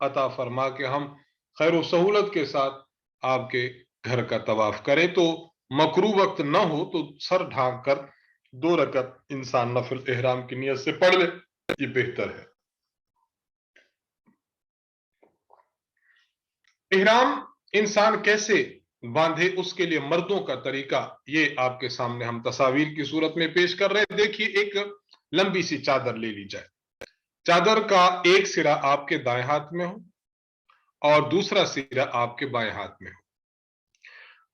عطا فرما کہ ہم خیر و سہولت کے ساتھ آپ کے گھر کا طواف کریں، تو مکروہ وقت نہ ہو تو سر ڈھانک کر 2 رکعت انسان نفل احرام کی نیت سے پڑھ لے، یہ بہتر ہے۔ احرام انسان کیسے باندھے، اس کے لیے مردوں کا طریقہ یہ آپ کے سامنے ہم تصاویر کی صورت میں پیش کر رہے ہیں۔ دیکھیے، ایک لمبی سی چادر لے لی جائے، چادر کا ایک سرا آپ کے دائیں ہاتھ میں ہو اور دوسرا سرا آپ کے بائیں ہاتھ میں ہو۔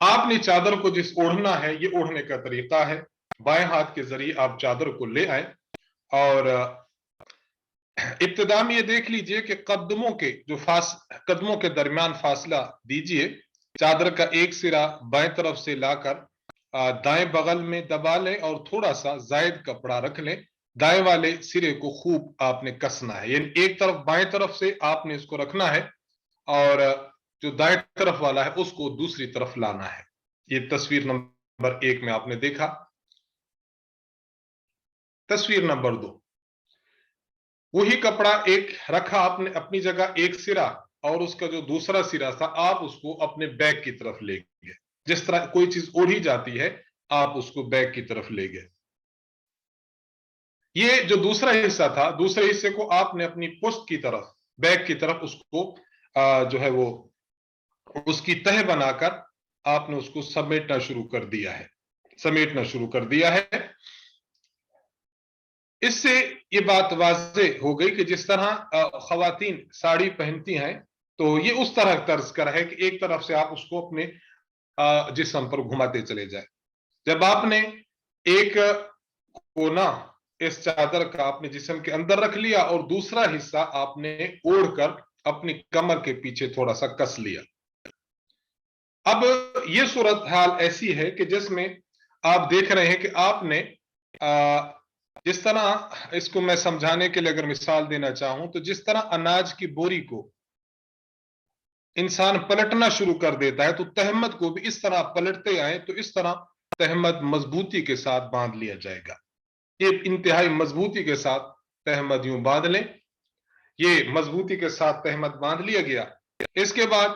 آپ نے چادر کو جس اوڑھنا ہے، یہ اوڑھنے کا طریقہ ہے، بائیں ہاتھ کے ذریعے آپ چادر کو لے آئیں اور ابتدا میں یہ دیکھ لیجئے کہ قدموں کے درمیان فاصلہ دیجئے، چادر کا ایک سرا بائیں طرف سے لا کر دائیں بغل میں دبا لیں اور تھوڑا سا زائد کپڑا رکھ لیں، دائیں والے سرے کو خوب آپ نے کسنا ہے، یعنی ایک طرف بائیں طرف سے آپ نے اس کو رکھنا ہے اور جو دائیں طرف والا ہے اس کو دوسری طرف لانا ہے۔ یہ تصویر نمبر 1 میں آپ نے دیکھا۔ تصویر نمبر 2، وہی کپڑا ایک رکھا آپ نے اپنی جگہ، ایک سرا، اور اس کا جو دوسرا سرا تھا آپ اس کو اپنے بیک کی طرف لے گئے، جس طرح کوئی چیز اوڑھی جاتی ہے آپ اس کو بیک کی طرف لے گئے۔ یہ جو دوسرا حصہ تھا، دوسرے حصے کو آپ نے اپنی پشت کی طرف، بیک کی طرف اس کو جو ہے وہ اس کی تہ بنا کر آپ نے اس کو سمیٹنا شروع کر دیا ہے۔ اس سے یہ بات واضح ہو گئی کہ جس طرح خواتین ساڑی پہنتی ہیں تو یہ اس طرح طرز کا ہے کہ ایک طرف سے آپ اس کو اپنے جسم پر گھماتے چلے جائیں۔ جب آپ نے ایک کونا اس چادر کا اپنے جسم کے اندر رکھ لیا اور دوسرا حصہ آپ نے اوڑھ کر اپنی کمر کے پیچھے تھوڑا سا کس لیا، اب یہ صورتحال ایسی ہے کہ جس میں آپ دیکھ رہے ہیں کہ آپ نے جس طرح، اس کو میں سمجھانے کے لیے اگر مثال دینا چاہوں تو جس طرح اناج کی بوری کو انسان پلٹنا شروع کر دیتا ہے تو تہمت کو بھی اس طرح پلٹتے آئے تو اس طرح تہمت مضبوطی کے ساتھ باندھ لیا جائے گا۔ یہ انتہائی مضبوطی کے ساتھ تہمت یوں باندھ لیں، یہ مضبوطی کے ساتھ تہمت باندھ لیا گیا۔ اس کے بعد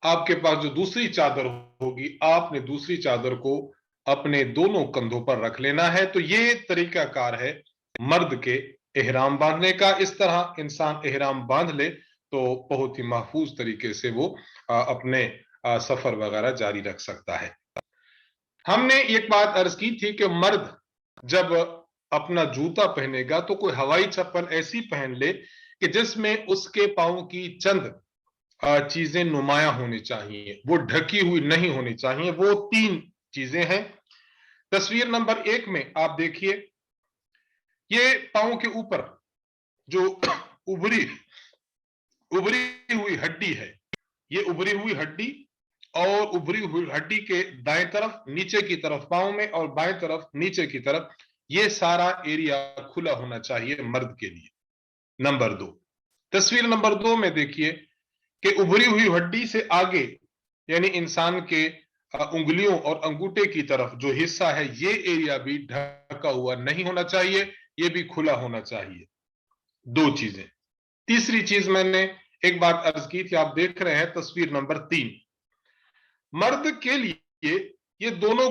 آپ کے پاس جو دوسری چادر ہوگی، آپ نے دوسری چادر کو اپنے دونوں کندھوں پر رکھ لینا ہے۔ تو یہ طریقہ کار ہے مرد کے احرام باندھنے کا۔ اس طرح انسان احرام باندھ لے تو بہت ہی محفوظ طریقے سے وہ اپنے سفر وغیرہ جاری رکھ سکتا ہے۔ ہم نے ایک بات عرض کی تھی کہ مرد جب اپنا جوتا پہنے گا تو کوئی ہوائی چپل ایسی پہن لے کہ جس میں اس کے پاؤں کی چند چیزیں نمایاں ہونی چاہیے، وہ ڈھکی ہوئی نہیں ہونی چاہیے۔ وہ 3 چیزیں ہیں۔ تصویر نمبر 1 میں آپ دیکھیے، یہ پاؤں کے اوپر جو ابری ہوئی ہڈی ہے، یہ ابری ہوئی ہڈی اور ابری ہوئی ہڈی کے دائیں طرف نیچے کی طرف پاؤں میں اور بائیں طرف نیچے کی طرف، یہ سارا ایریا کھلا ہونا چاہیے مرد کے لیے۔ نمبر 2، تصویر نمبر 2 میں دیکھیے کہ ابری ہوئی ہڈی سے آگے یعنی انسان کے انگلیوں اور انگوٹھے کی طرف جو حصہ ہے یہ ایریا بھی ڈھکا ہوا نہیں ہونا چاہیے، یہ بھی کھلا ہونا چاہیے۔ 2 چیزیں۔ تیسری چیز میں نے ایک بات عرض کی تھی، آپ دیکھ رہے ہیں تصویر نمبر 3، مرد کے لیے یہ دونوں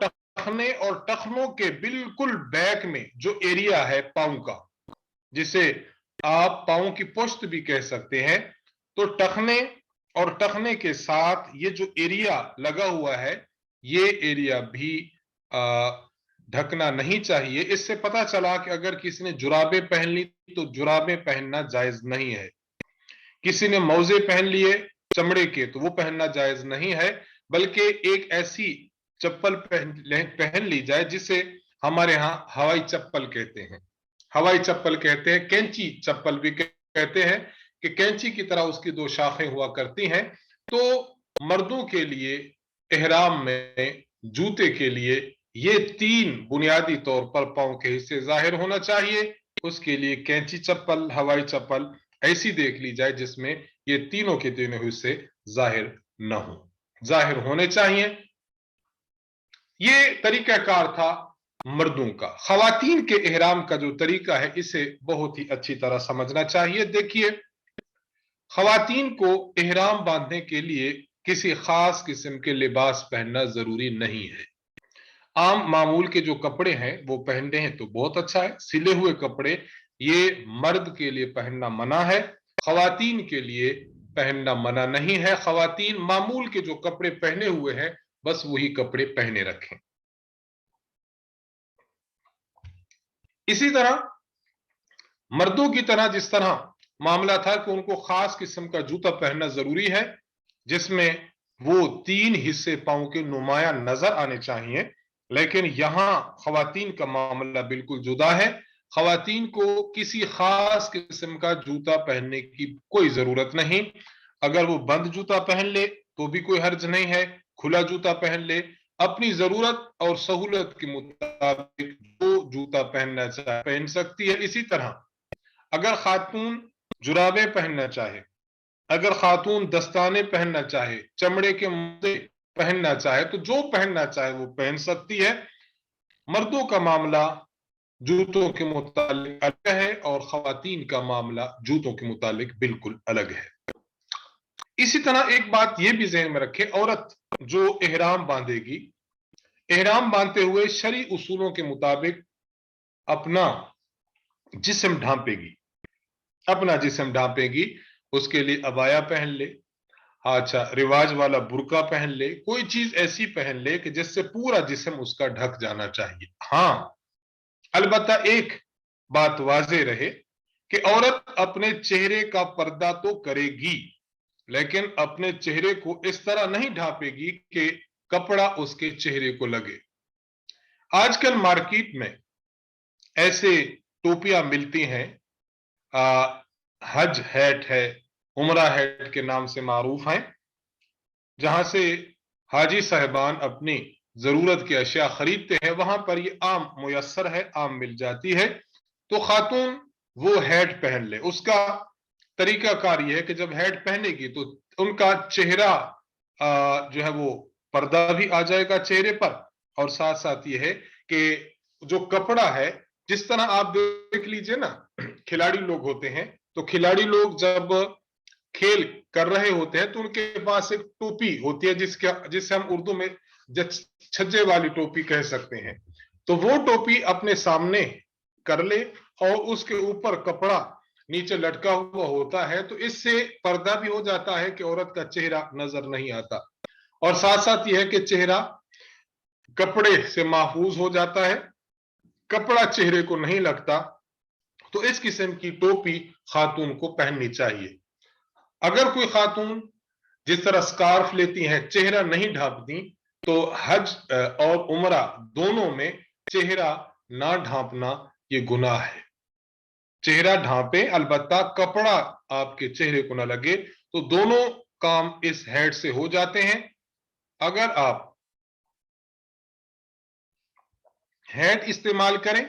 ٹخنے اور ٹخنوں کے بالکل بیک میں جو ایریا ہے پاؤں کا، جسے آپ پاؤں کی پشت بھی کہہ سکتے ہیں، تو ٹخنے اور ٹخنے کے ساتھ یہ جو ایریا لگا ہوا ہے یہ ایریا بھی ڈھکنا نہیں چاہیے۔ اس سے پتا چلا کہ اگر کسی نے جرابیں پہن لی تو جرابیں پہننا جائز نہیں ہے، کسی نے موزے پہن لیے چمڑے کے تو وہ پہننا جائز نہیں ہے، بلکہ ایک ایسی چپل پہن لی جائے جسے ہمارے ہاں ہوائی چپل کہتے ہیں، کینچی چپل بھی کہتے ہیں کہ کینچی کی طرح اس کی 2 شاخیں ہوا کرتی ہیں۔ تو مردوں کے لیے احرام میں جوتے کے لیے یہ 3 بنیادی طور پر پاؤں کے حصے ظاہر ہونا چاہیے۔ اس کے لیے کینچی چپل، ہوائی چپل ایسی دیکھ لی جائے جس میں یہ تینوں کے تینوں حصے ظاہر نہ ہوں، ظاہر ہونے چاہیے۔ یہ طریقہ کار تھا مردوں کا۔ خواتین کے احرام کا جو طریقہ ہے اسے بہت ہی اچھی طرح سمجھنا چاہیے۔ دیکھیے، خواتین کو احرام باندھنے کے لیے کسی خاص قسم کے لباس پہننا ضروری نہیں ہے۔ عام معمول کے جو کپڑے ہیں وہ پہنتے ہیں تو بہت اچھا ہے، سلے ہوئے کپڑے یہ مرد کے لیے پہننا منع ہے، خواتین کے لیے پہننا منع نہیں ہے۔ خواتین معمول کے جو کپڑے پہنے ہوئے ہیں بس وہی کپڑے پہنے رکھیں۔ اسی طرح مردوں کی طرح جس طرح معاملہ تھا کہ ان کو خاص قسم کا جوتا پہننا ضروری ہے جس میں وہ 3 حصے پاؤں کے نمایاں نظر آنے چاہیے، لیکن یہاں خواتین کا معاملہ بالکل جدا ہے۔ خواتین کو کسی خاص قسم کا جوتا پہننے کی کوئی ضرورت نہیں، اگر وہ بند جوتا پہن لے تو بھی کوئی حرج نہیں ہے، کھلا جوتا پہن لے، اپنی ضرورت اور سہولت کے مطابق جو جوتا پہننا چاہے پہن سکتی ہے۔ اسی طرح اگر خاتون جرابیں پہننا چاہے، اگر خاتون دستانے پہننا چاہے، چمڑے کے موزے پہننا چاہے تو جو پہننا چاہے وہ پہن سکتی ہے۔ مردوں کا معاملہ جوتوں کے متعلق الگ ہے اور خواتین کا معاملہ جوتوں کے متعلق بالکل الگ ہے۔ اسی طرح ایک بات یہ بھی ذہن میں رکھے، عورت جو احرام باندھے گی، احرام باندھتے ہوئے شرعی اصولوں کے مطابق اپنا جسم ڈھانپے گی، اپنا جسم ڈھانپے گی، اس کے لیے عبایا پہن لے، اچھا رواج والا برقع پہن لے، کوئی چیز ایسی پہن لے کہ جس سے پورا جسم اس کا ڈھک جانا چاہیے۔ ہاں البتہ ایک بات واضح رہے کہ عورت اپنے چہرے کا پردہ تو کرے گی لیکن اپنے چہرے کو اس طرح نہیں ڈھانپے گی کہ کپڑا اس کے چہرے کو لگے۔ آج کل مارکیٹ میں ایسے ٹوپیاں ملتی ہیں، حج ہیٹ ہے، عمرہ ہیٹ کے نام سے معروف ہیں، جہاں سے حاجی صاحبان اپنی ضرورت کی اشیاء خریدتے ہیں، وہاں پر یہ عام میسر ہے، عام مل جاتی ہے۔ تو خاتون وہ ہیٹ پہن لے، اس کا طریقہ کار یہ ہے کہ جب ہیٹ پہنے گی تو ان کا چہرہ جو ہے وہ پردہ بھی آ جائے گا چہرے پر، اور ساتھ ساتھ یہ ہے کہ جو کپڑا ہے، جس طرح آپ دیکھ لیجئے نا کھلاڑی لوگ ہوتے ہیں تو کھلاڑی لوگ جب کھیل کر رہے ہوتے ہیں تو ان کے پاس ایک ٹوپی ہوتی ہے جس سے ہم اردو میں چھجے والی ٹوپی کہہ سکتے ہیں، تو وہ ٹوپی اپنے سامنے کر لے اور اس کے اوپر کپڑا نیچے لٹکا ہوا ہوتا ہے تو اس سے پردہ بھی ہو جاتا ہے کہ عورت کا چہرہ نظر نہیں آتا، اور ساتھ ساتھ یہ ہے کہ چہرہ کپڑے سے محفوظ ہو جاتا ہے، کپڑا چہرے کو نہیں لگتا، تو اس قسم کی ٹوپی خاتون کو پہننی چاہیے۔ اگر کوئی خاتون جس طرح سکارف لیتی ہیں چہرہ نہیں ڈھانپتی تو حج اور عمرہ دونوں میں چہرہ نہ ڈھانپنا یہ گناہ ہے۔ چہرہ ڈھانپے البتہ کپڑا آپ کے چہرے کو نہ لگے، تو دونوں کام اس ہیڈ سے ہو جاتے ہیں۔ اگر آپ ہیڈ استعمال کریں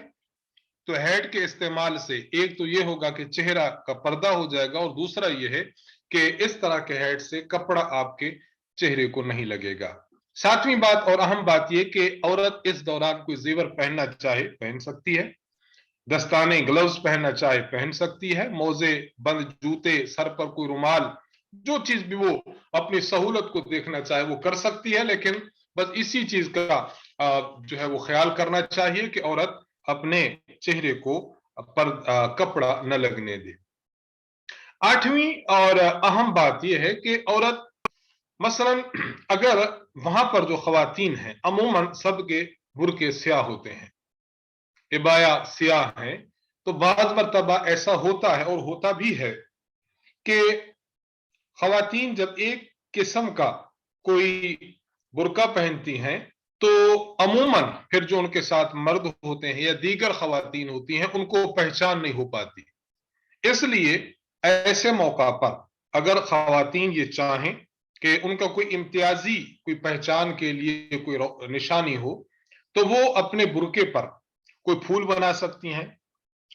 تو ہیڈ کے استعمال سے ایک تو یہ ہوگا کہ چہرہ کا پردہ ہو جائے گا، اور دوسرا یہ ہے کہ اس طرح کے ہیڈ سے کپڑا آپ کے چہرے کو نہیں لگے گا۔ ساتویں بات اور اہم بات یہ کہ عورت اس دوران کوئی زیور پہننا چاہے پہن سکتی ہے، دستانے گلوز پہننا چاہے پہن سکتی ہے، موزے، بند جوتے، سر پر کوئی رومال، جو چیز بھی وہ اپنی سہولت کو دیکھنا چاہے وہ کر سکتی ہے، لیکن بس اسی چیز کا جو ہے وہ خیال کرنا چاہیے کہ عورت اپنے چہرے کو پر کپڑا نہ لگنے دے۔ 8ویں اور اہم بات یہ ہے کہ عورت مثلا اگر وہاں پر جو خواتین ہیں عموماً سب کے برقعے سیاہ ہوتے ہیں، عبایا سیاہ ہیں، تو بعض مرتبہ ایسا ہوتا ہے اور ہوتا بھی ہے کہ خواتین جب ایک قسم کا کوئی برقع پہنتی ہیں تو عموماً پھر جو ان کے ساتھ مرد ہوتے ہیں یا دیگر خواتین ہوتی ہیں ان کو پہچان نہیں ہو پاتی، اس لیے ایسے موقع پر اگر خواتین یہ چاہیں کہ ان کا کوئی امتیازی کوئی پہچان کے لیے کوئی نشانی ہو تو وہ اپنے برقعے پر کوئی پھول بنا سکتی ہیں،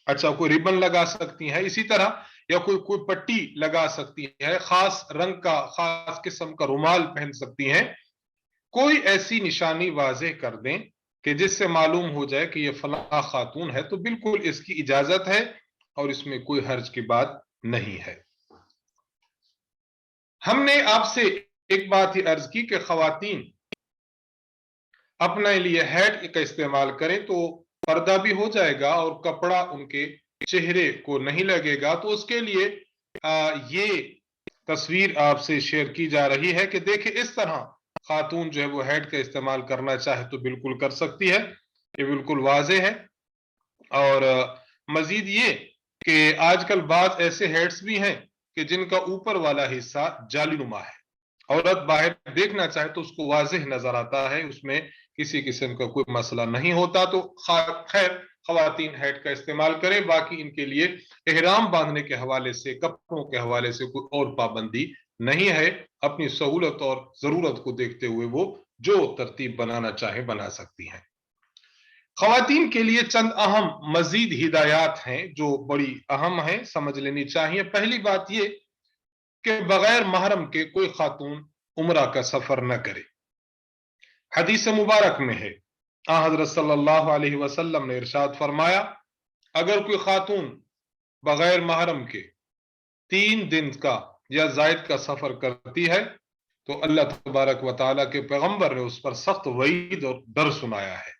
اچھا کوئی ریبن لگا سکتی ہیں، اسی طرح یا کوئی پٹی لگا سکتی ہے، خاص رنگ کا خاص قسم کا رومال پہن سکتی ہیں، کوئی ایسی نشانی واضح کر دیں کہ جس سے معلوم ہو جائے کہ یہ فلاں خاتون ہے تو بالکل اس کی اجازت ہے اور اس میں کوئی حرج کی بات نہیں ہے۔ ہم نے آپ سے ایک بات ہی عرض کی کہ خواتین اپنے لیے ہیڈ کا استعمال کریں تو پردہ بھی ہو جائے گا اور کپڑا ان کے چہرے کو نہیں لگے گا. تو اس کے لیے یہ تصویر آپ سے شیئر کی جا رہی ہے کہ دیکھیں اس طرح خاتون جو ہے وہ ہیڈ کا استعمال کرنا چاہے تو بالکل کر سکتی ہے. یہ بالکل واضح ہے. اور مزید یہ کہ آج کل بعض ایسے ہیڈز بھی ہیں کہ جن کا اوپر والا حصہ جالی نما ہے. عورت باہر دیکھنا چاہے تو اس کو واضح نظر آتا ہے, اس میں کسی قسم کا کوئی مسئلہ نہیں ہوتا. تو خیر خواتین ہیڈ کا استعمال کریں, باقی ان کے لیے احرام باندھنے کے حوالے سے, کپڑوں کے حوالے سے کوئی اور پابندی نہیں ہے. اپنی سہولت اور ضرورت کو دیکھتے ہوئے وہ جو ترتیب بنانا چاہیں بنا سکتی ہیں. خواتین کے لیے چند اہم مزید ہدایات ہیں جو بڑی اہم ہیں, سمجھ لینی چاہیے. پہلی بات یہ کہ بغیر محرم کے کوئی خاتون عمرہ کا سفر نہ کرے. حدیث مبارک میں ہے, حضرت صلی اللہ علیہ وسلم نے ارشاد فرمایا, اگر کوئی خاتون بغیر محرم کے 3 دن کا یا زائد کا سفر کرتی ہے تو اللہ تبارک و تعالیٰ کے پیغمبر نے اس پر سخت وعید اور ڈر سنایا ہے.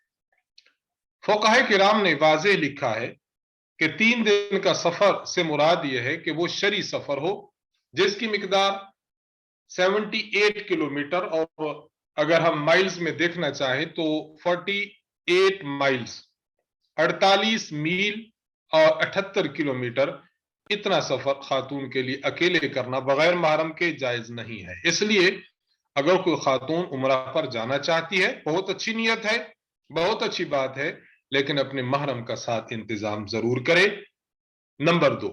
فقہائے کرام نے واضح لکھا ہے کہ 3 دن کا سفر سے مراد یہ ہے کہ وہ شرعی سفر ہو جس کی مقدار 78 کلومیٹر, اور اگر ہم مائلز میں دیکھنا چاہیں تو 48 مائلز 48 میل اور 78 کلومیٹر, اتنا سفر خاتون کے لیے اکیلے کرنا بغیر محرم کے جائز نہیں ہے. اس لیے اگر کوئی خاتون عمرہ پر جانا چاہتی ہے, بہت اچھی نیت ہے, بہت اچھی بات ہے, لیکن اپنے محرم کا ساتھ انتظام ضرور کرے. نمبر 2,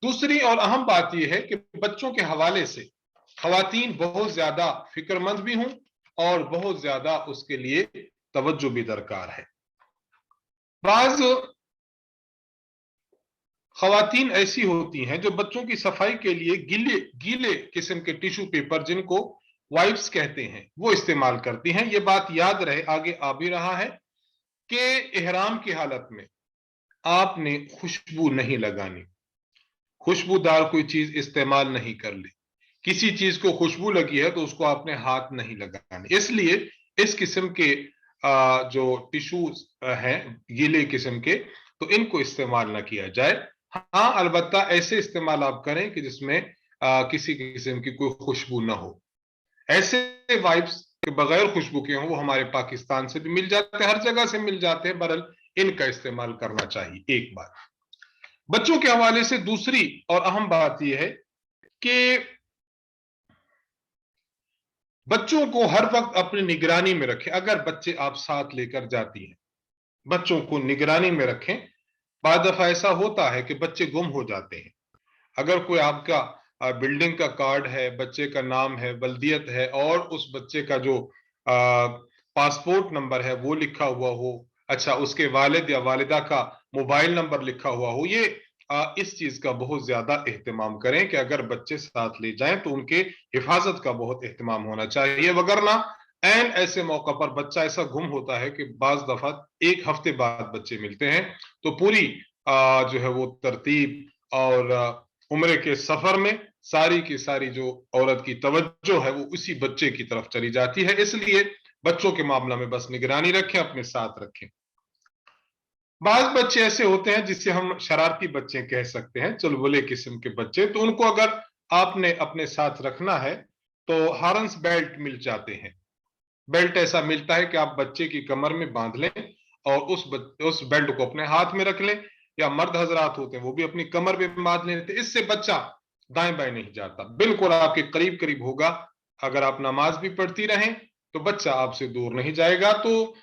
دوسری اور اہم بات یہ ہے کہ بچوں کے حوالے سے خواتین بہت زیادہ فکر مند بھی ہوں اور بہت زیادہ اس کے لیے توجہ بھی درکار ہے. بعض خواتین ایسی ہوتی ہیں جو بچوں کی صفائی کے لیے گیلے قسم کے ٹیشو پیپر, جن کو وائپس کہتے ہیں, وہ استعمال کرتی ہیں. یہ بات یاد رہے, آگے آ بھی رہا ہے کہ احرام کی حالت میں آپ نے خوشبو نہیں لگانی, خوشبودار کوئی چیز استعمال نہیں کر لی. کسی چیز کو خوشبو لگی ہے تو اس کو آپ نے ہاتھ نہیں لگانے. اس لیے اس قسم کے جو ٹیشوز ہیں گیلے قسم کے, تو ان کو استعمال نہ کیا جائے. ہاں البتہ ایسے استعمال آپ کریں کہ جس میں کسی قسم کی کوئی خوشبو نہ ہو. ایسے وائپس کہ بغیر خوشبو کے ہوں وہ ہمارے پاکستان سے بھی مل جاتے ہیں, ہر جگہ سے مل جاتے ہیں. بہرحال ان کا استعمال کرنا چاہیے. ایک بات بچوں کے حوالے سے دوسری اور اہم بات یہ ہے کہ بچوں کو ہر وقت اپنی نگرانی میں رکھیں. اگر بچے آپ ساتھ لے کر جاتی ہیں, بچوں کو نگرانی میں رکھیں. بعض دفعہ ایسا ہوتا ہے کہ بچے گم ہو جاتے ہیں. اگر کوئی آپ کا بلڈنگ کا کارڈ ہے, بچے کا نام ہے, بلدیت ہے, اور اس بچے کا جو پاسپورٹ نمبر ہے وہ لکھا ہوا ہو, اچھا اس کے والد یا والدہ کا موبائل نمبر لکھا ہوا ہو, یہ اس چیز کا بہت زیادہ اہتمام کریں کہ اگر بچے ساتھ لے جائیں تو ان کے حفاظت کا بہت اہتمام ہونا چاہیے. وگرنہ این ایسے موقع پر بچہ ایسا گم ہوتا ہے کہ بعض دفعہ 1 ہفتے بعد بچے ملتے ہیں, تو پوری جو ہے وہ ترتیب اور عمرے کے سفر میں ساری کی ساری جو عورت کی توجہ ہے وہ اسی بچے کی طرف چلی جاتی ہے. اس لیے بچوں کے معاملہ میں بس نگرانی رکھیں, اپنے ساتھ رکھیں. بعض بچے ایسے ہوتے ہیں جسے ہم شرارتی بچے کہہ سکتے ہیں, چلبلے قسم کے بچے, تو ان کو اگر آپ نے اپنے ساتھ رکھنا ہے تو ہارنس بیلٹ مل جاتے ہیں. بیلٹ ایسا ملتا ہے کہ آپ بچے کی کمر میں باندھ لیں اور اس بیلٹ کو اپنے ہاتھ میں رکھ لیں, یا مرد حضرات ہوتے ہیں وہ بھی اپنی کمر میں باندھ لیتے. اس سے بچہ دائیں بائیں نہیں جاتا, بالکل آپ کے قریب قریب ہوگا. اگر آپ نماز بھی پڑھتی رہیں تو بچہ آپ سے دور نہیں جائے گا. تو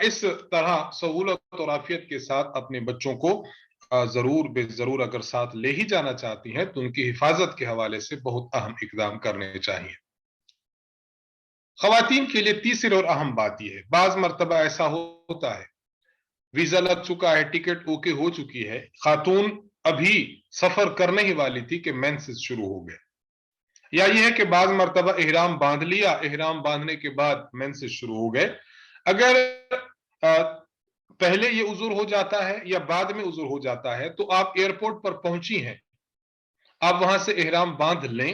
اس طرح سہولت اور عافیت کے ساتھ اپنے بچوں کو ضرور بے ضرور اگر ساتھ لے ہی جانا چاہتی ہیں تو ان کی حفاظت کے حوالے سے بہت اہم اقدام کرنے چاہیے. خواتین کے لیے تیسری اور اہم بات یہ ہے, بعض مرتبہ ایسا ہوتا ہے ویزا لگ چکا ہے, ٹکٹ اوکے ہو چکی ہے, خاتون ابھی سفر کرنے ہی والی تھی کہ مینسز شروع ہو گئے, یا یہ ہے کہ بعض مرتبہ احرام باندھ لیا, احرام باندھنے کے بعد مینسز شروع ہو گئے. اگر پہلے یہ عذر ہو جاتا ہے یا بعد میں عذر ہو جاتا ہے تو آپ ایئرپورٹ پر پہنچی ہیں, آپ وہاں سے احرام باندھ لیں.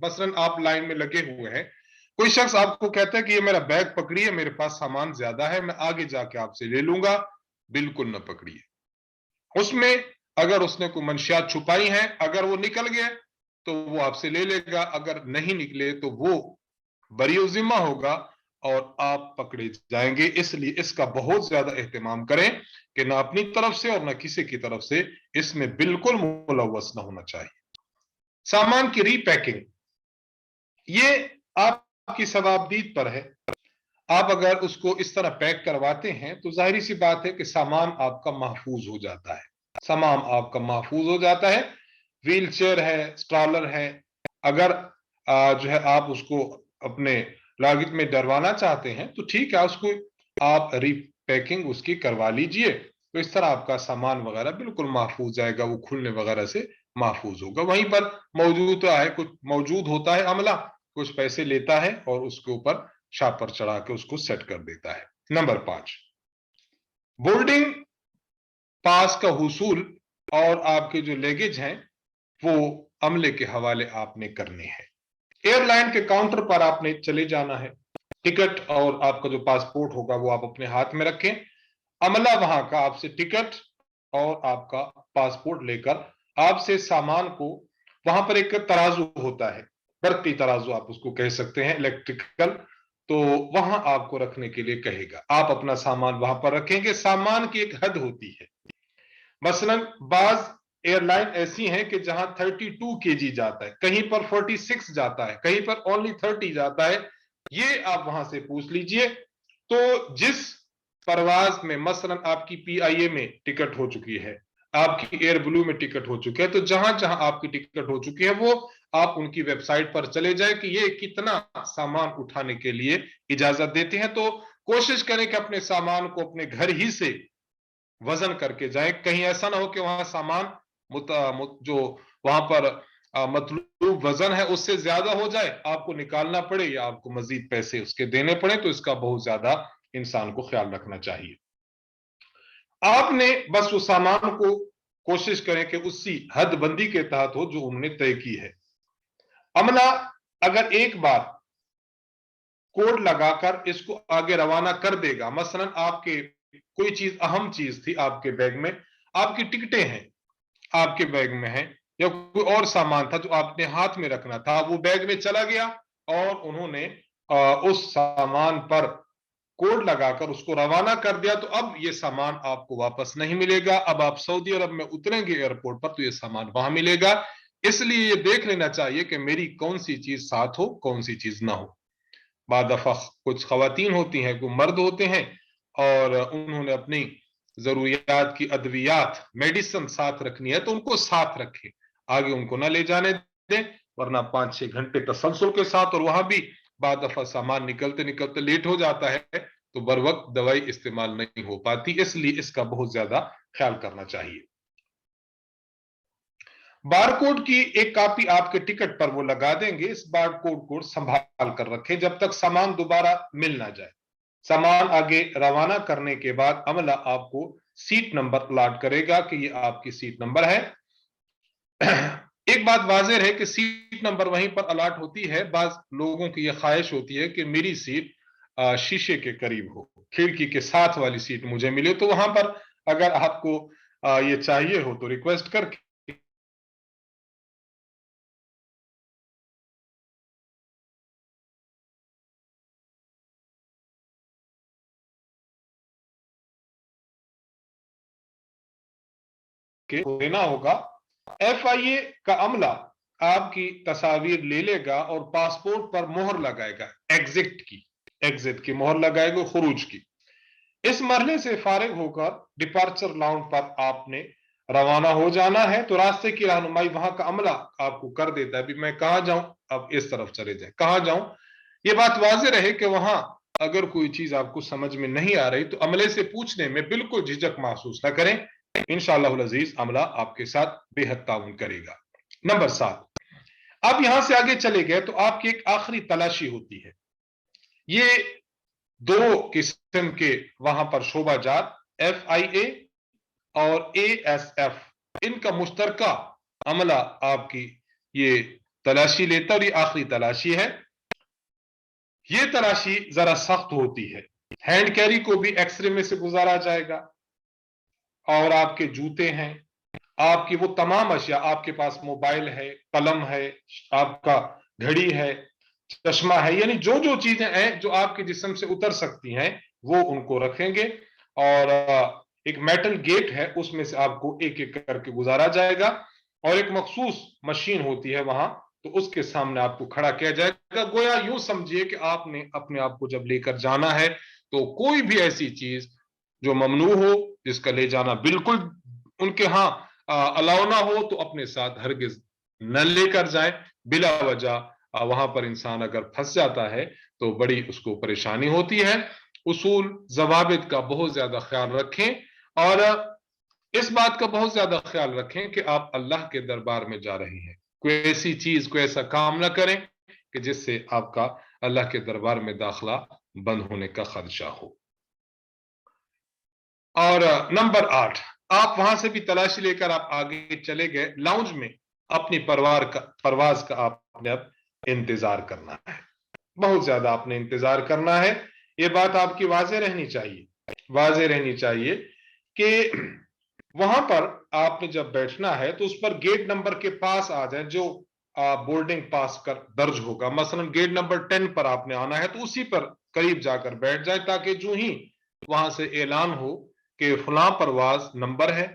مثلاً آپ لائن میں لگے ہوئے ہیں، کوئی شخص آپ کو کہتا ہے کہ یہ میرا بیگ پکڑیے، میرے پاس سامان زیادہ ہے، میں آگے جا کے آپ سے لے لوں گا، بالکل نہ پکڑیے۔ اس میں اگر اس نے کوئی منشیات چھپائی ہیں، اگر وہ نکل گئے تو وہ آپ سے لے لے گا، اگر نہیں نکلے تو وہ بری ذمہ ہوگا اور آپ پکڑے جائیں گے۔ اس لیے اس کا بہت زیادہ اہتمام کریں کہ نہ اپنی طرف سے اور نہ کسی کی طرف سے اس میں بالکل ملوث نہ ہونا چاہیے۔ سامان کی ری پیکنگ، یہ آپ کی ثوابدید پر ہے۔ آپ اگر اس کو اس طرح پیک کرواتے ہیں تو ظاہری سی بات ہے کہ سامان آپ کا محفوظ ہو جاتا ہے، سامان آپ کا محفوظ ہو جاتا ہے۔ ویل چیئر ہے، اسٹرالر ہے، اگر جو ہے آپ اس کو اپنے لاگت میں ڈروانا چاہتے ہیں تو ٹھیک ہے، اس کو آپ ری پیکنگ اس کی کروا لیجئے، تو اس طرح آپ کا سامان وغیرہ بالکل محفوظ جائے گا، وہ کھلنے وغیرہ سے محفوظ ہوگا۔ وہیں پر موجود ہوتا ہے عملہ، کچھ پیسے لیتا ہے اور اس کے اوپر شاپر چڑھا کے اس کو سیٹ کر دیتا ہے۔ نمبر 5، بورڈنگ پاس کا حصول اور آپ کے جو لیگیج ہیں وہ عملے کے حوالے آپ نے کرنے ہیں۔ ایئر لائن کے کاؤنٹر پر آپ نے چلے جانا ہے، ٹکٹ اور آپ کا جو پاسپورٹ ہوگا وہ آپ اپنے ہاتھ میں رکھیں، عملہ وہاں کا آپ سے ٹکٹ اور آپ کا پاسپورٹ لے کر آپ سے سامان کو، وہاں پر ایک ترازو ہوتا ہے، برقی ترازو آپ اس کو کہہ سکتے ہیں، الیکٹریکل، تو وہاں آپ کو رکھنے کے لیے کہے گا، آپ اپنا سامان وہاں پر رکھیں گے۔ سامان کی ایک حد ہوتی ہے، مثلا بعض ایئر لائن ایسی ہیں کہ جہاں 32 kg جاتا ہے، کہیں پر 46 جاتا ہے، کہیں پر only 30 جاتا ہے، یہ آپ وہاں سے پوچھ لیجئے۔ تو جس پرواز میں مثلا آپ کی پی آئی اے میں ٹکٹ ہو چکی ہے، آپ کی ایئر بلو میں ٹکٹ ہو چکی ہے، تو جہاں جہاں آپ کی ٹکٹ ہو چکی ہے وہ آپ ان کی ویب سائٹ پر چلے جائیں کہ یہ کتنا سامان اٹھانے کے لیے اجازت دیتے ہیں، تو کوشش کریں کہ اپنے سامان کو اپنے گھر ہی سے وزن کر کے جائیں، کہیں ایسا نہ ہو کہ وہاں سامان جو وہاں پر مطلوب وزن ہے اس سے زیادہ ہو جائے، آپ کو نکالنا پڑے یا آپ کو مزید پیسے اس کے دینے پڑے، تو اس کا بہت زیادہ انسان کو خیال رکھنا چاہیے۔ آپ نے بس وہ سامان کو کوشش کریں کہ اسی حد بندی کے تحت ہو جو انہوں نے طے کی ہے۔ عملہ اگر ایک بار کوڈ لگا کر اس کو آگے روانہ کر دے گا، مثلا آپ کے کوئی چیز اہم چیز تھی آپ کے بیگ میں، آپ کی ٹکٹیں ہیں آپ کے بیگ میں ہیں، یا کوئی اور سامان تھا جو آپ نے ہاتھ میں رکھنا تھا، وہ بیگ میں چلا گیا اور انہوں نے اس سامان پر کوڈ لگا کر اس کو روانہ کر دیا، تو اب یہ سامان آپ کو واپس نہیں ملے گا۔ اب آپ سعودی عرب میں اتریں گے ایئرپورٹ پر تو یہ سامان وہاں ملے گا۔ اس لیے یہ دیکھ لینا چاہیے کہ میری کون سی چیز ساتھ ہو، کون سی چیز نہ ہو۔ بعد دفعہ کچھ خواتین ہوتی ہیں، کوئی مرد ہوتے ہیں اور انہوں نے اپنی ضروریات کی ادویات، میڈیسن ساتھ رکھنی ہے تو ان کو ساتھ رکھیں، آگے ان کو نہ لے جانے دیں، ورنہ 5-6 گھنٹے تسلسل کے ساتھ، اور وہاں بھی بعد دفعہ سامان نکلتے نکلتے لیٹ ہو جاتا ہے تو بر وقت دوائی استعمال نہیں ہو پاتی، اس لیے اس کا بہت زیادہ خیال کرنا چاہیے۔ بار کوڈ کی ایک کاپی آپ کے ٹکٹ پر وہ لگا دیں گے، اس بار کوڈ کو سنبھال کر رکھیں جب تک سامان دوبارہ مل نہ جائے۔ سامان آگے روانہ کرنے کے بعد عملہ آپ کو سیٹ نمبر الاٹ کرے گا کہ یہ آپ کی سیٹ نمبر ہے۔ ایک بات واضح ہے کہ سیٹ نمبر وہیں پر الاٹ ہوتی ہے، بعض لوگوں کی یہ خواہش ہوتی ہے کہ میری سیٹ شیشے کے قریب ہو، کھڑکی کے ساتھ والی سیٹ مجھے ملے، تو وہاں پر اگر آپ کو یہ چاہیے ہو تو ریکویسٹ کر کے دینا ہوگا۔ ایف آئی اے کا عملہ آپ کی تصاویر لے لے گا اور پاسپورٹ پر مہر لگائے گا، ایگزٹ کی مہر لگائے گا، خروج کی۔ اس مرحلے سے فارغ ہو کر ڈپارچر لاؤنج پر آپ نے روانہ ہو جانا ہے، تو راستے کی رہنمائی وہاں کا عملہ آپ کو کر دیتا ہے، بھی میں کہاں جاؤں، اب اس طرف چلے جائیں، کہاں جاؤں۔ یہ بات واضح رہے کہ وہاں اگر کوئی چیز آپ کو سمجھ میں نہیں آ رہی تو عملے سے پوچھنے میں بالکل جھجک محسوس نہ کریں، انشاءاللہ العزیز عملہ آپ کے ساتھ بے حد تعاون کرے گا۔ نمبر 7، آپ یہاں سے آگے چلے گئے تو آپ کی ایک آخری تلاشی ہوتی ہے۔ یہ 2 قسم کے وہاں پر شعبہ جات، ایف آئی اے اور اے ایس ایف، ان کا مشترکہ عملہ آپ کی یہ تلاشی لیتا ہے، اور یہ آخری تلاشی ہے۔ یہ تلاشی ذرا سخت ہوتی ہے۔ ہینڈ کیری کو بھی ایکس رے میں سے گزارا جائے گا، اور آپ کے جوتے ہیں، آپ کی وہ تمام اشیاء، آپ کے پاس موبائل ہے، قلم ہے، آپ کا گھڑی ہے، چشمہ ہے، یعنی جو جو چیزیں ہیں جو آپ کے جسم سے اتر سکتی ہیں وہ ان کو رکھیں گے، اور ایک میٹل گیٹ ہے اس میں سے آپ کو ایک ایک کر کے گزارا جائے گا، اور ایک مخصوص مشین ہوتی ہے وہاں، تو اس کے سامنے آپ کو کھڑا کیا جائے گا۔ گویا یوں سمجھیے کہ آپ نے اپنے آپ کو جب لے کر جانا ہے تو کوئی بھی ایسی چیز جو ممنوع ہو، جس کا لے جانا بالکل ان کے ہاں الاؤ نہ ہو، تو اپنے ساتھ ہرگز نہ لے کر جائیں۔ بلا وجہ وہاں پر انسان اگر پھنس جاتا ہے تو بڑی اس کو پریشانی ہوتی ہے۔ اصول ضوابط کا بہت زیادہ خیال رکھیں، اور اس بات کا بہت زیادہ خیال رکھیں کہ آپ اللہ کے دربار میں جا رہے ہیں، کوئی ایسی چیز، کوئی ایسا کام نہ کریں کہ جس سے آپ کا اللہ کے دربار میں داخلہ بند ہونے کا خدشہ ہو۔ اور نمبر 8، آپ وہاں سے بھی تلاشی لے کر آپ آگے چلے گئے، لاؤنج میں اپنی پرواز کا آپ نے اب انتظار کرنا ہے، بہت زیادہ آپ نے انتظار کرنا ہے۔ یہ بات آپ کی واضح رہنی چاہیے، واضح رہنی چاہیے کہ وہاں پر آپ نے جب بیٹھنا ہے تو اس پر گیٹ نمبر کے پاس آ جائیں جو بورڈنگ پاس کر درج ہوگا، مثلا گیٹ نمبر 10 پر آپ نے آنا ہے تو اسی پر قریب جا کر بیٹھ جائیں، تاکہ جو ہی وہاں سے اعلان ہو کہ فلاں پرواز نمبر ہے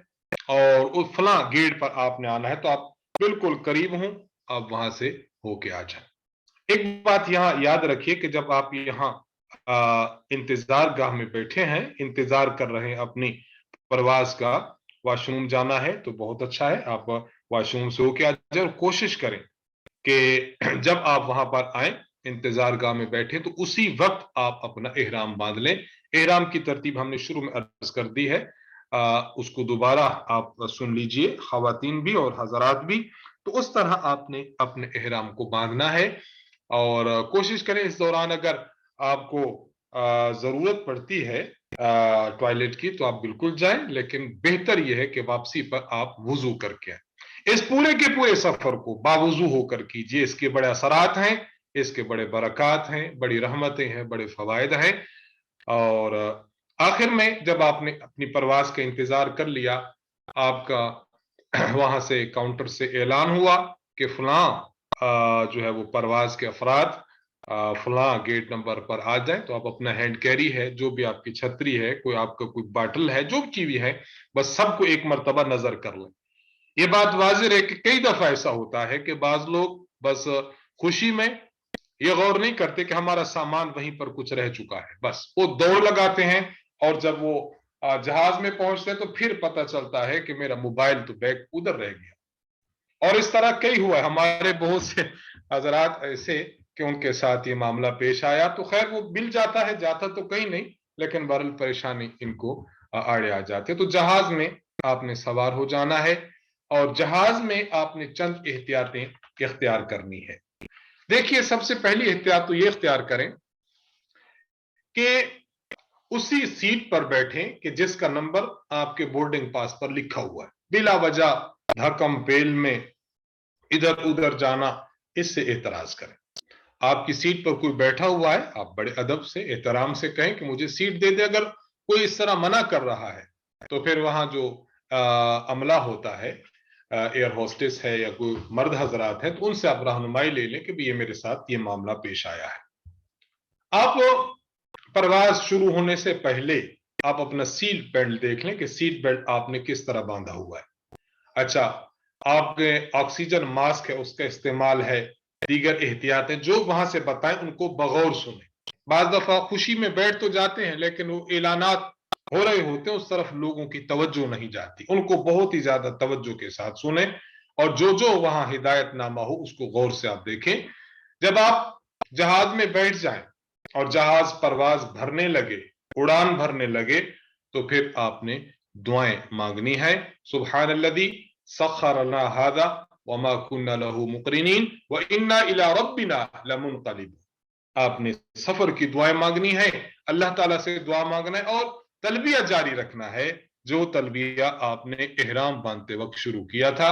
اور اس فلاں گیٹ پر آپ نے آنا ہے تو آپ بالکل قریب ہوں، آپ وہاں سے ہو کے آ جائیں۔ ایک بات یہاں یاد رکھیے کہ جب آپ یہاں انتظار گاہ میں بیٹھے ہیں، انتظار کر رہے ہیں اپنی پرواز کا، واش روم جانا ہے تو بہت اچھا ہے، آپ واش روم سے ہو کے آ جائیں، اور کوشش کریں کہ جب آپ وہاں پر آئیں انتظار گاہ میں بیٹھے تو اسی وقت آپ اپنا احرام باندھ لیں۔ احرام کی ترتیب ہم نے شروع میں عرض کر دی ہے، اس کو دوبارہ آپ سن لیجئے، خواتین بھی اور حضرات بھی۔ تو اس طرح آپ نے اپنے احرام کو باندھنا ہے، اور کوشش کریں اس دوران اگر آپ کو ضرورت پڑتی ہے ٹوائلٹ کی تو آپ بالکل جائیں، لیکن بہتر یہ ہے کہ واپسی پر آپ وضو کر کے آئیں۔ اس پورے کے پورے سفر کو باوضو ہو کر کیجئے، اس کے بڑے اثرات ہیں، اس کے بڑے برکات ہیں، بڑی رحمتیں ہیں، بڑے فوائد ہیں۔ اور آخر میں جب آپ نے اپنی پرواز کا انتظار کر لیا، آپ کا وہاں سے کاؤنٹر سے اعلان ہوا کہ فلاں جو ہے وہ پرواز کے افراد فلاں گیٹ نمبر پر آ جائیں، تو آپ اپنا ہینڈ کیری ہے، جو بھی آپ کی چھتری ہے، کوئی آپ کا کوئی باٹل ہے، جو چیز بھی ہے، بس سب کو ایک مرتبہ نظر کر لیں۔ یہ بات واضح ہے کہ کئی دفعہ ایسا ہوتا ہے کہ بعض لوگ بس خوشی میں یہ غور نہیں کرتے کہ ہمارا سامان وہیں پر کچھ رہ چکا ہے، بس وہ دوڑ لگاتے ہیں، اور جب وہ جہاز میں پہنچتے ہیں تو پھر پتہ چلتا ہے کہ میرا موبائل تو بیگ ادھر رہ گیا۔ اور اس طرح کئی ہوا ہے، ہمارے بہت سے حضرات ایسے کہ ان کے ساتھ یہ معاملہ پیش آیا، تو خیر وہ مل جاتا ہے، جاتا تو کہیں نہیں، لیکن بہرحال پریشانی ان کو آڑے آ جاتے۔ تو جہاز میں آپ نے سوار ہو جانا ہے، اور جہاز میں آپ نے چند احتیاطیں اختیار کرنی ہے۔ دیکھیے، سب سے پہلی احتیاط تو یہ اختیار کریں کہ اسی سیٹ پر بیٹھیں کہ جس کا نمبر آپ کے بورڈنگ پاس پر لکھا ہوا ہے، بلا وجہ دھکم پیل میں ادھر ادھر جانا، اس سے اعتراض کریں۔ آپ کی سیٹ پر کوئی بیٹھا ہوا ہے، آپ بڑے ادب سے احترام سے کہیں کہ مجھے سیٹ دے دے۔ اگر کوئی اس طرح منع کر رہا ہے تو پھر وہاں جو عملہ ہوتا ہے، ایئر ہوسٹس ہے یا کوئی مرد حضرات ہیں، تو ان سے آپ رہنمائی لے لیں کہ یہ میرے ساتھ یہ معاملہ پیش آیا ہے۔ آپ پرواز شروع ہونے سے پہلے آپ اپنا سیٹ بیلٹ دیکھ لیں کہ سیٹ بیلٹ آپ نے کس طرح باندھا ہوا ہے۔ اچھا، آپ کے آکسیجن ماسک ہے اس کا استعمال ہے، دیگر احتیاطیں جو وہاں سے بتائیں ان کو بغور سنیں۔ بعض دفعہ خوشی میں بیٹھ تو جاتے ہیں لیکن وہ اعلانات ہو رہے ہوتے ہیں، اس طرف لوگوں کی توجہ نہیں جاتی، ان کو بہت ہی زیادہ توجہ کے ساتھ سنیں، اور جو جو وہاں ہدایت نامہ ہو اس کو غور سے آپ دیکھیں۔ جب آپ جہاز میں بیٹھ جائیں اور جہاز پرواز بھرنے لگے، اڑان بھرنے لگے، تو پھر آپ نے دعائیں مانگنی ہے۔ سبحان الذی سخر لنا ھذا وما كنا له مقرنین وانا الى ربنا لمنقلبون۔ آپ نے سفر کی دعائیں مانگنی ہے، اللہ تعالیٰ سے دعا مانگنا ہے، اور تلبیہ جاری رکھنا ہے، جو تلبیہ آپ نے احرام باندھتے وقت شروع کیا تھا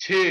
6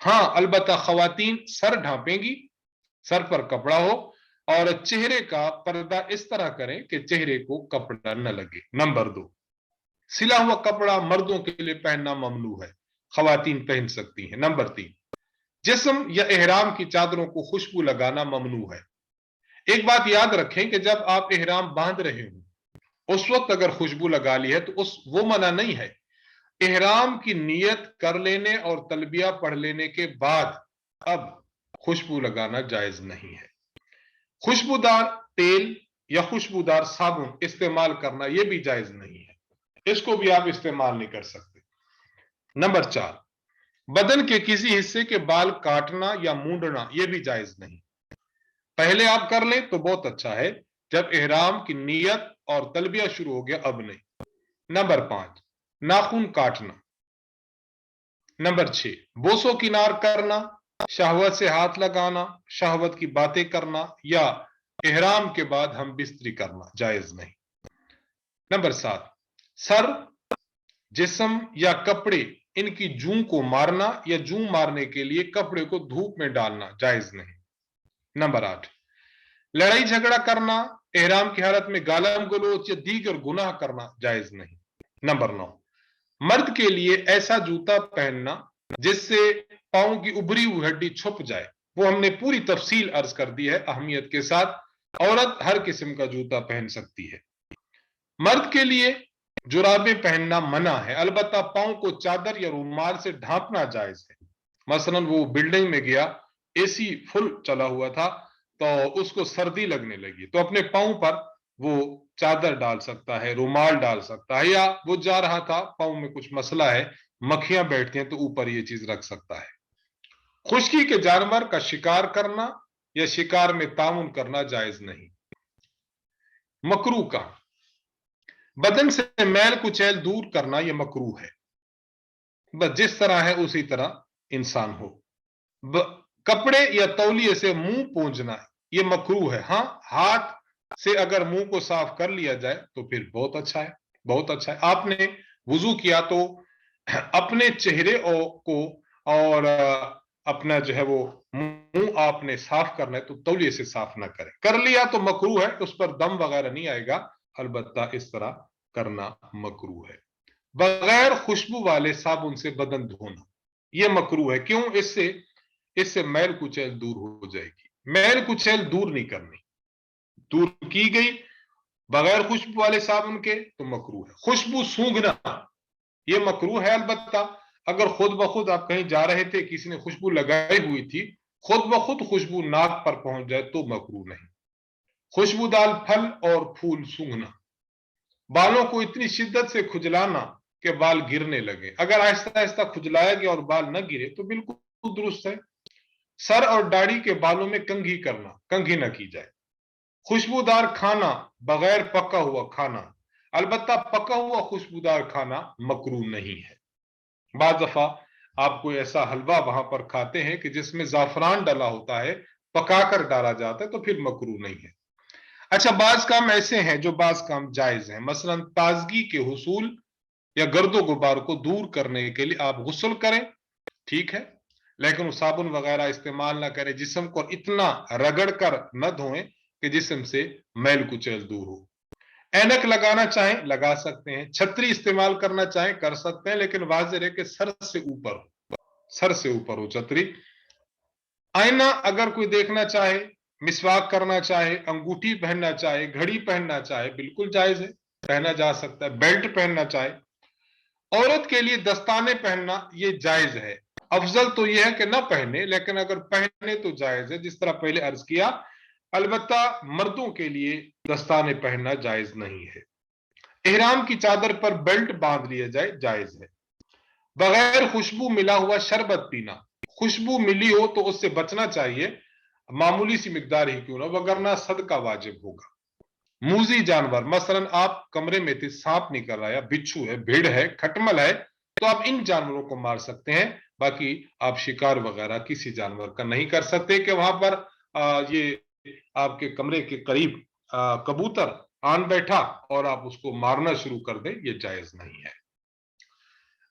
ہاں البتہ خواتین سر ڈھانپیں گی، سر پر کپڑا ہو اور چہرے کا پردہ اس طرح کریں کہ چہرے کو کپڑا نہ لگے۔ نمبر 2، سلا ہوا کپڑا مردوں کے لیے پہننا ممنوع ہے، خواتین پہن سکتی ہیں۔ نمبر 3، جسم یا احرام کی چادروں کو خوشبو لگانا ممنوع ہے۔ ایک بات یاد رکھیں کہ جب آپ احرام باندھ رہے ہوں اس وقت اگر خوشبو لگا لی ہے تو وہ منع نہیں ہے، احرام کی نیت کر لینے اور تلبیہ پڑھ لینے کے بعد اب خوشبو لگانا جائز نہیں ہے۔ خوشبودار تیل یا خوشبودار صابن استعمال کرنا یہ بھی جائز نہیں ہے، اس کو بھی آپ استعمال نہیں کر سکتے۔ نمبر 4، بدن کے کسی حصے کے بال کاٹنا یا مونڈنا یہ بھی جائز نہیں، پہلے آپ کر لیں تو بہت اچھا ہے، جب احرام کی نیت اور تلبیہ شروع ہو گیا اب نہیں۔ نمبر 5، ناخن کاٹنا۔ نمبر 6، بوسو کنار کرنا، شہوت سے ہاتھ لگانا، شہوت کی باتیں کرنا یا احرام کے بعد ہم بستری کرنا جائز نہیں۔ نمبر 7، سر، جسم یا کپڑے ان کی جوں کو مارنا یا جوں مارنے کے لیے کپڑے کو دھوپ میں ڈالنا جائز نہیں۔ نمبر 8، لڑائی جھگڑا کرنا، احرام کی حالت میں گالم گلوچ یا دیگر گناہ کرنا جائز نہیں۔ نمبر 9، مرد کے لیے ایسا جوتا پہننا جس سے پاؤں کی ابری ہوئی ہڈی چھپ جائے، وہ ہم نے پوری تفصیل عرض کر دی ہے اہمیت کے ساتھ، عورت ہر قسم کا جوتا پہن سکتی ہے۔ مرد کے لیے جرابیں پہننا منع ہے، البتہ پاؤں کو چادر یا رومال سے ڈھانپنا جائز ہے۔ مثلا وہ بلڈنگ میں گیا، اے سی فل چلا ہوا تھا تو اس کو سردی لگنے لگی تو اپنے پاؤں پر وہ چادر ڈال سکتا ہے، رومال ڈال سکتا ہے، یا وہ جا رہا تھا پاؤں میں کچھ مسئلہ ہے، مکھیاں بیٹھتی ہیں تو اوپر یہ چیز رکھ سکتا ہے۔ خشکی کے جانور کا شکار کرنا یا شکار میں تعاون کرنا جائز نہیں۔ مکروہ کا بدن سے میل کچیل دور کرنا یہ مکروہ ہے، بس جس طرح ہے اسی طرح انسان ہو۔ کپڑے یا تولیے سے منہ پونجنا یہ مکروہ ہے، ہاں ہاتھ سے اگر منہ کو صاف کر لیا جائے تو پھر بہت اچھا ہے، بہت اچھا ہے۔ آپ نے وضو کیا تو اپنے چہرے کو اور اپنا جو ہے وہ منہ آپ نے صاف کرنا ہے تو تولیے سے صاف نہ کریں، کر لیا تو مکروہ ہے، اس پر دم وغیرہ نہیں آئے گا، البتہ اس طرح کرنا مکروہ ہے۔ بغیر خوشبو والے صابن سے بدن دھونا یہ مکروہ ہے، کیوں؟ اس سے میل کچیل دور ہو جائے گی، میل کچیل دور نہیں کرنی، دور کی گئی بغیر خوشبو والے صابن کے تو مکروہ ہے۔ خوشبو سونگھنا یہ مکروہ ہے، البتہ اگر خود بخود آپ کہیں جا رہے تھے کسی نے خوشبو لگائی ہوئی تھی، خود بخود خوشبو ناک پر پہنچ جائے تو مکروہ نہیں۔ خوشبودار پھل اور پھول سونگھنا، بالوں کو اتنی شدت سے کھجلانا کہ بال گرنے لگے، اگر آہستہ آہستہ کھجلایا گیا اور بال نہ گرے تو بالکل درست ہے۔ سر اور داڑھی کے بالوں میں کنگھی کرنا، کنگھی نہ کی جائے۔ خوشبودار کھانا بغیر پکا ہوا کھانا، البتہ پکا ہوا خوشبودار کھانا مکروہ نہیں ہے۔ بعض دفعہ آپ کوئی ایسا حلوہ وہاں پر کھاتے ہیں کہ جس میں زعفران ڈالا ہوتا ہے، پکا کر ڈالا جاتا ہے تو پھر مکروہ نہیں ہے۔ اچھا بعض کام ایسے ہیں جو بعض کام جائز ہیں، مثلا تازگی کے حصول یا گرد و غبار کو دور کرنے کے لیے آپ غسل کریں، ٹھیک ہے، لیکن وہ صابن وغیرہ استعمال نہ کریں، جسم کو اتنا رگڑ کر نہ دھوئیں کہ جسم سے میل کچیل دور ہو۔ اینک لگانا چاہیں لگا سکتے ہیں، چھتری استعمال کرنا چاہیں کر سکتے ہیں، لیکن واضح ہے کہ سر سے اوپر ہو چھتری۔ آئینہ اگر کوئی دیکھنا چاہے، مسواک کرنا چاہے، انگوٹھی پہننا چاہے، گھڑی پہننا چاہے بالکل جائز ہے، پہنا جا سکتا ہے، بیلٹ پہننا چاہے۔ عورت کے لیے دستانے پہننا یہ جائز ہے، افضل تو یہ ہے کہ نہ پہنے، لیکن اگر پہنے تو جائز ہے، جس طرح پہلے عرض کیا، البتہ مردوں کے لیے دستانے پہننا جائز نہیں ہے۔ احرام کی چادر پر بیلٹ باندھ لیا جائے جائز ہے۔ بغیر خوشبو ملا ہوا شربت پینا، خوشبو ملی ہو تو اس سے بچنا چاہیے، معمولی سی مقدار ہی کیوں نہ، وگرنہ صدقہ واجب ہوگا۔ موذی جانور، مثلا آپ کمرے میں تھے، سانپ نکل رہا ہے، بچھو ہے، بھیڑ ہے، کھٹمل ہے، تو آپ ان جانوروں کو مار سکتے ہیں، باقی آپ شکار وغیرہ کسی جانور کا نہیں کر سکتے کہ وہاں پر یہ آپ کے کمرے کے قریب کبوتر آن بیٹھا اور آپ اس کو مارنا شروع کر دیں، یہ جائز نہیں ہے۔